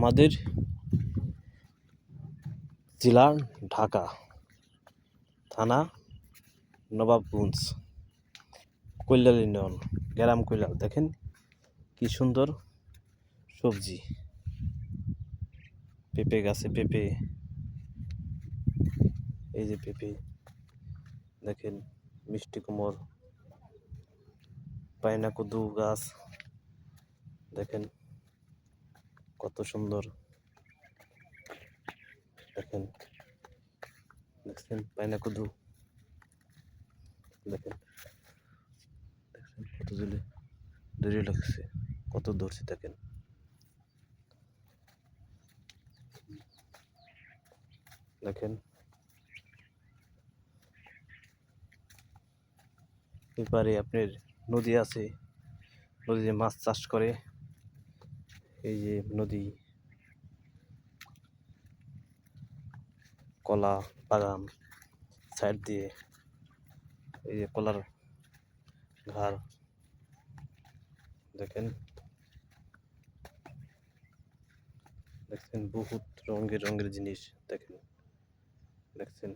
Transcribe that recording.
আমাদের জেলা ঢাকা, থানা নবাবগঞ্জ, কৈলাল ইউনিয়ন, গ্রাম কৈলাল। দেখেন কি সুন্দর সবজি, পেঁপে গাছে পেঁপে, এই যে পেঁপে দেখেন, মিষ্টি কুমড়, পায়না কদু গাছ দেখেন কত সুন্দর। দেখেন, দেখছেন পায়না কদু, দেখেন দেখছেন কত দূরে লাগছে, কত ধরছে দেখেন। দেখেন এবারে আপনার নদী আছে, নদীতে মাছ চাষ করে। এই যে নদী, কলা বাগান সাইড দিয়ে, এই যে কলার ঘাড় দেখেন, দেখছেন বহুত রঙের রঙের জিনিস দেখেন, দেখছেন।